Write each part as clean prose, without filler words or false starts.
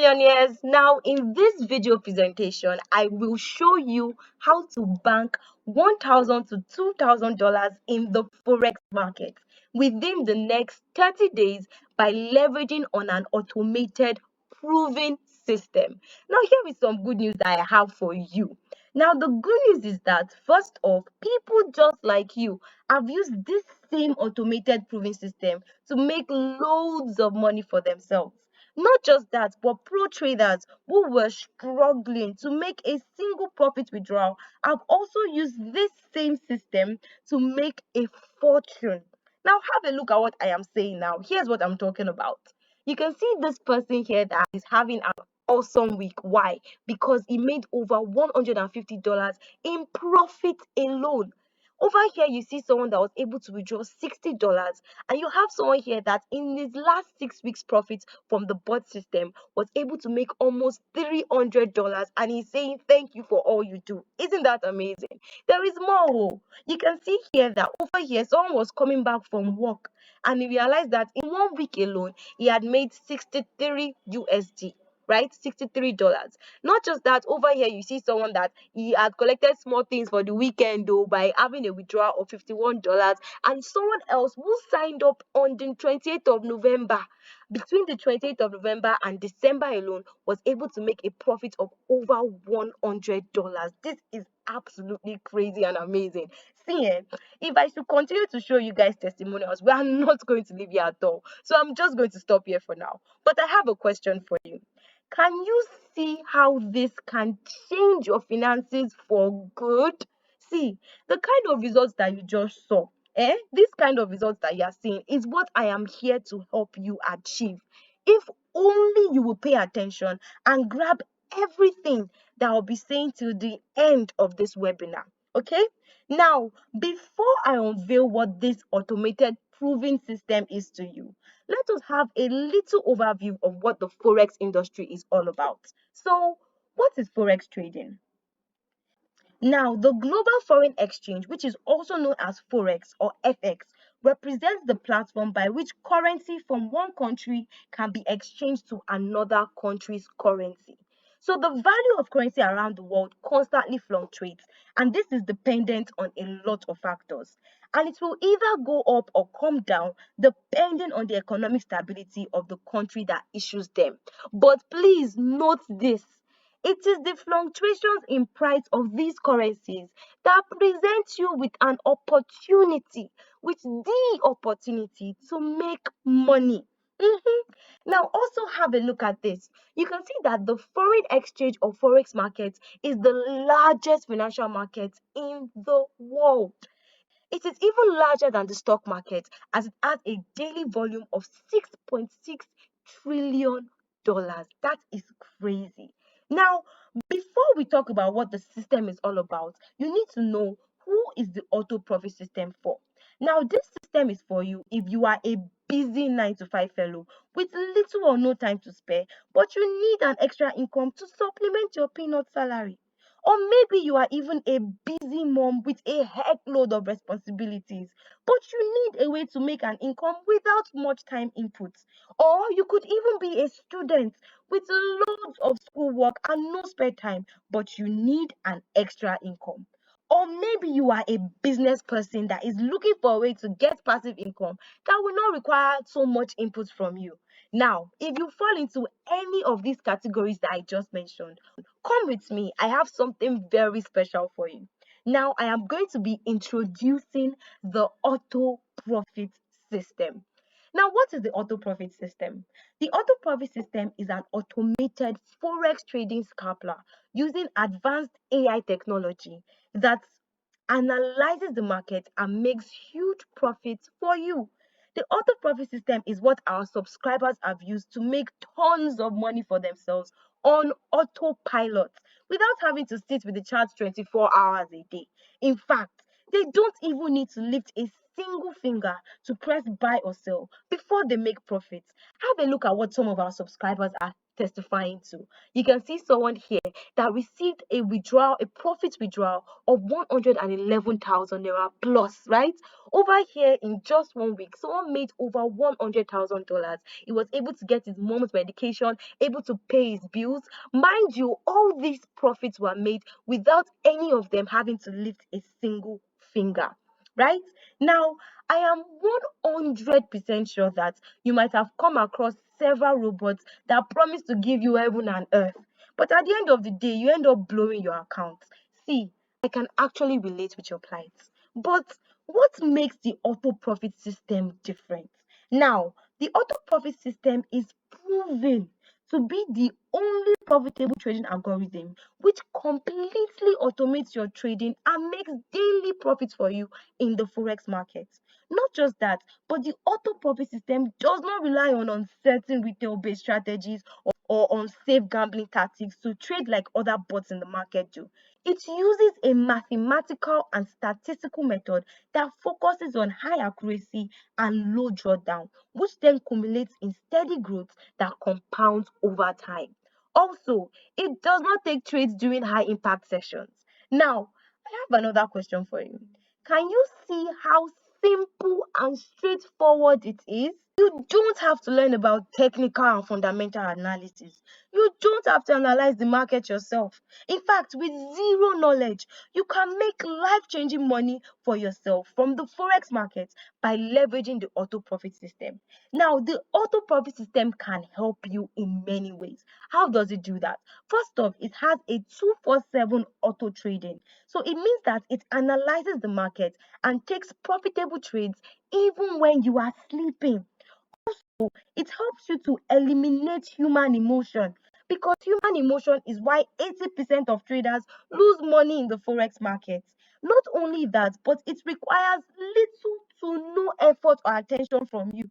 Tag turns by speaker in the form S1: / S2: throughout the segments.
S1: millionaires. Now in this video presentation, I will show you how to bank $1,000 to $2,000 in the forex market within the next 30 days by leveraging on an automated proven system. Now here is some good news that I have for you. Now the good news is that first off, people just like you have used this same automated proven system to make loads of money for themselves. Not just that, but pro traders who were struggling to make a single profit withdrawal have also used this same system to make a fortune. Now, have a look at what I am saying now. Here's what I'm talking about. You can see this person here that is having an awesome week. Why? Because he made over $150 in profit alone. Over here, you see someone that was able to withdraw $60, and you have someone here that in his last 6 weeks' profits from the bot system was able to make almost $300, and he's saying thank you for all you do. Isn't that amazing? There is more. Oh. You can see here that over here, someone was coming back from work, and he realized that in 1 week alone, he had made 63 USD. Right, $63. Not just that, over here you see someone that he had collected small things for the weekend though by having a withdrawal of $51, and someone else who signed up on the 28th of November, between the 28th of November and December alone, was able to make a profit of over $100. This is absolutely crazy and amazing. See, if I should continue to show you guys testimonials, we are not going to leave here at all. So I'm just going to stop here for now. But I have a question for you. Can you see how this can change your finances for good? See, the kind of results that you just saw, this kind of results that you are seeing is what I am here to help you achieve. If only you will pay attention and grab everything that I'll be saying till the end of this webinar. Okay? Now, before I unveil what this automated proving system is to you, let us have a little overview of what the forex industry is all about. So, what is forex trading? Now, the global foreign exchange, which is also known as forex or FX, represents the platform by which currency from one country can be exchanged to another country's currency. So the value of currency around the world constantly fluctuates, and this is dependent on a lot of factors. And it will either go up or come down depending on the economic stability of the country that issues them. But please note this. It is the fluctuations in price of these currencies that present you with an opportunity, with the opportunity to make money. Now, also have a look at this. You can see that the foreign exchange or forex market is the largest financial market in the world. It is even larger than the stock market as it has a daily volume of $6.6 trillion. That is crazy. Now, before we talk about what the system is all about, you need to know who is the auto profit system for. Now, this system is for you if you are a busy 9 to 5 fellow with little or no time to spare, but you need an extra income to supplement your peanut salary. Or maybe you are even a busy mom with a heckload of responsibilities, but you need a way to make an income without much time input. Or you could even be a student with loads of schoolwork and no spare time, but you need an extra income. Or maybe you are a business person that is looking for a way to get passive income that will not require so much input from you. Now, if you fall into any of these categories that I just mentioned, come with me. I have something very special for you. Now, I am going to be introducing the auto profit system. Now, what is the auto profit system? The auto profit system is an automated forex trading scalper using advanced AI technology that analyzes the market and makes huge profits for you. The auto profit system is what our subscribers have used to make tons of money for themselves on autopilot without having to sit with the charts 24 hours a day. In fact, they don't even need to lift a single finger to press buy or sell before they make profits. Have a look at what some of our subscribers are testifying to. You can see someone here that received a withdrawal, a profit withdrawal of 111,000 naira plus, right? Over here in just 1 week, someone made over $100,000. He was able to get his mom's medication, able to pay his bills. Mind you, all these profits were made without any of them having to lift a single finger, right? Now, I am 100% sure that you might have come across several robots that promise to give you heaven and earth. But at the end of the day, you end up blowing your account. See, I can actually relate with your plight. But what makes the auto profit system different? Now, the auto profit system is proven to be the only profitable trading algorithm which completely automates your trading and makes daily profits for you in the forex market. Not just that, but the auto profit system does not rely on uncertain retail based strategies or on safe gambling tactics to trade like other bots in the market do. It uses a mathematical and statistical method that focuses on high accuracy and low drawdown, which then accumulates in steady growth that compounds over time. Also, it does not take trades during high impact sessions. Now, I have another question for you. Can you see how simple and straightforward it is? You don't have to learn about technical and fundamental analysis. You don't have to analyze the market yourself. In fact, with zero knowledge, you can make life-changing money for yourself from the forex market by leveraging the auto profit system. Now, the auto profit system can help you in many ways. How does it do that? First off, it has a 247 auto trading. So it means that it analyzes the market and takes profitable trades even when you are sleeping. It helps you to eliminate human emotion because human emotion is why 80% of traders lose money in the forex market. Not only that, but it requires little to no effort or attention from you.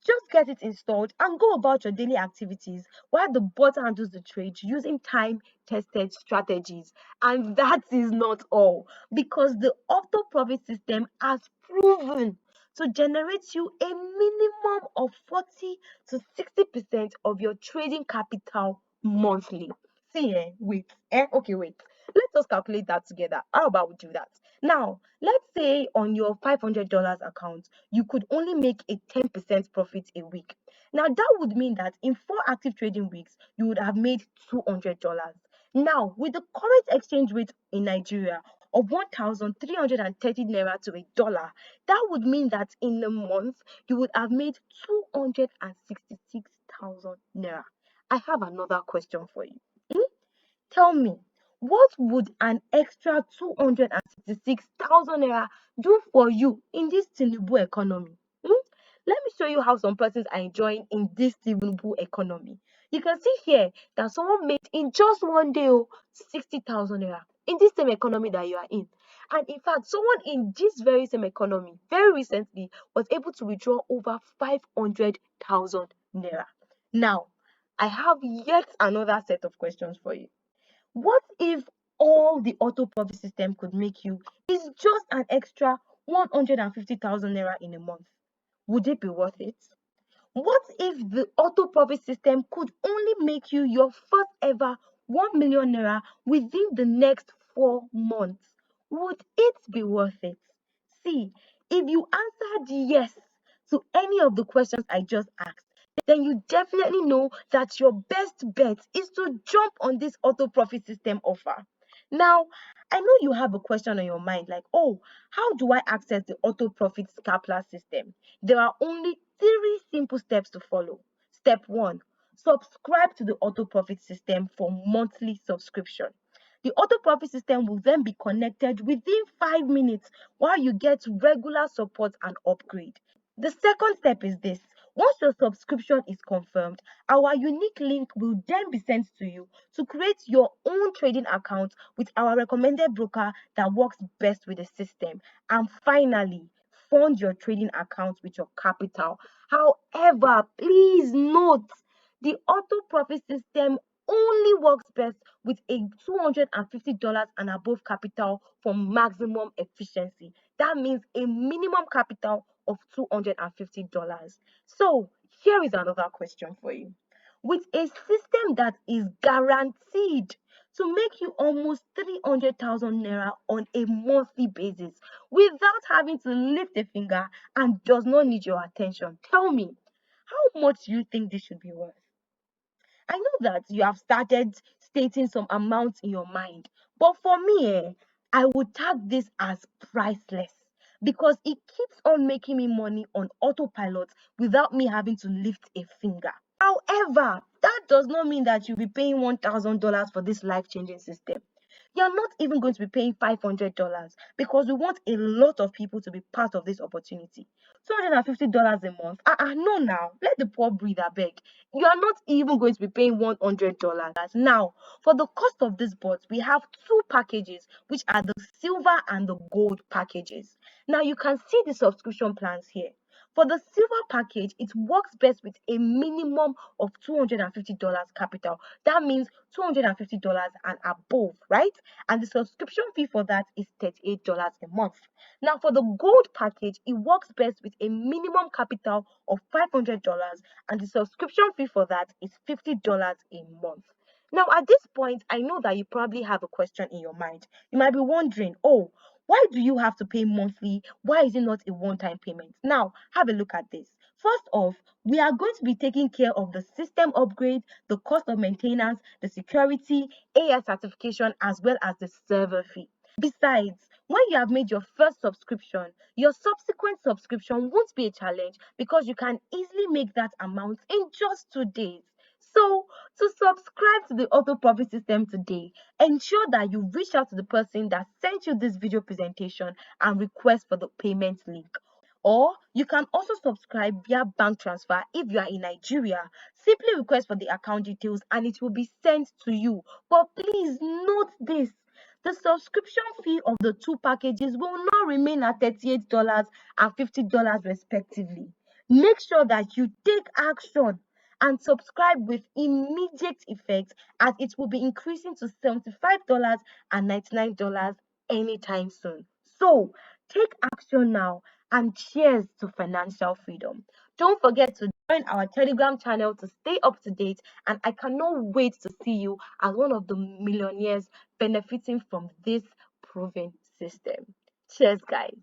S1: Just get it installed and go about your daily activities while the bot handles the trade using time tested strategies. And that is not all, because the auto profit system has proven to generate you a minimum of 40 to 60% of your trading capital monthly. See, okay, wait. Let us calculate that together. How about we do that? Now, let's say on your $500 account, you could only make a 10% profit a week. Now, that would mean that in 4 active trading weeks, you would have made $200. Now, with the current exchange rate in Nigeria of 1,330 naira to a dollar, that would mean that in a month, you would have made 266,000 naira. I have another question for you. Hmm? Tell me, what would an extra 266,000 naira do for you in this Tinubu economy? Hmm? Let me show you how some persons are enjoying in this Tinubu economy. You can see here that someone made in just one day 60,000 naira in this same economy that you are in. And in fact, someone in this very same economy very recently was able to withdraw over 500,000 naira. Now, I have yet another set of questions for you. What if all the auto profit system could make you is just an extra 150,000 naira in a month? Would it be worth it? What if the auto profit system could only make you your first ever 1 million naira within the next 4 months? Would it be worth it? See, if you answered yes to any of the questions I just asked, then you definitely know that your best bet is to jump on this auto profit system offer. Now, I know you have a question on your mind like, oh, how do I access the auto profit scapelar system? There are only 3 simple steps to follow. Step 1, subscribe to the auto profit system for monthly subscription. The auto profit system will then be connected within 5 minutes while you get regular support and upgrade. The second step is this. Once your subscription is confirmed, our unique link will then be sent to you to create your own trading account with our recommended broker that works best with the system. And finally, fund your trading account with your capital. However, please note, the auto profit system only works best with a $250 and above capital for maximum efficiency. That means a minimum capital of $250. So here is another question for you. with a system that is guaranteed to make you almost 300,000 naira on a monthly basis without having to lift a finger and does not need your attention. Tell me, how much do you think this should be worth? I know that you have started stating some amounts in your mind, but for me, I would tag this as priceless because it keeps on making me money on autopilot without me having to lift a finger. However, that does not mean that you'll be paying $1,000 for this life-changing system. You're not even going to be paying $500 because we want a lot of people to be part of this opportunity. $250 a month. No, now let the poor breathe, I beg. You are not even going to be paying $100. Now, for the cost of this bot, we have two packages, which are the silver and the gold packages. Now, you can see the subscription plans here. For the silver package, it works best with a minimum of $250 capital. That means $250 and above, right? And the subscription fee for that is $38 a month. Now, for the gold package, it works best with a minimum capital of $500 and the subscription fee for that is $50 a month. Now, at this point, I know that you probably have a question in your mind. You might be wondering, oh, why do you have to pay monthly? Why is it not a one-time payment? Now, have a look at this. First off, we are going to be taking care of the system upgrade, the cost of maintenance, the security, AI certification, as well as the server fee. Besides, when you have made your first subscription, your subsequent subscription won't be a challenge because you can easily make that amount in just 2 days. So, to subscribe to the auto profit system today, ensure that you reach out to the person that sent you this video presentation and request for the payment link. Or you can also subscribe via bank transfer if you are in Nigeria. Simply request for the account details and it will be sent to you. But please note this. The subscription fee of the two packages will not remain at $38 and $50 respectively. Make sure that you take action and subscribe with immediate effect as it will be increasing to $75 and $99 anytime soon. So take action now and cheers to financial freedom. Don't forget to join our Telegram channel to stay up to date, and I cannot wait to see you as one of the millionaires benefiting from this proven system. Cheers, guys.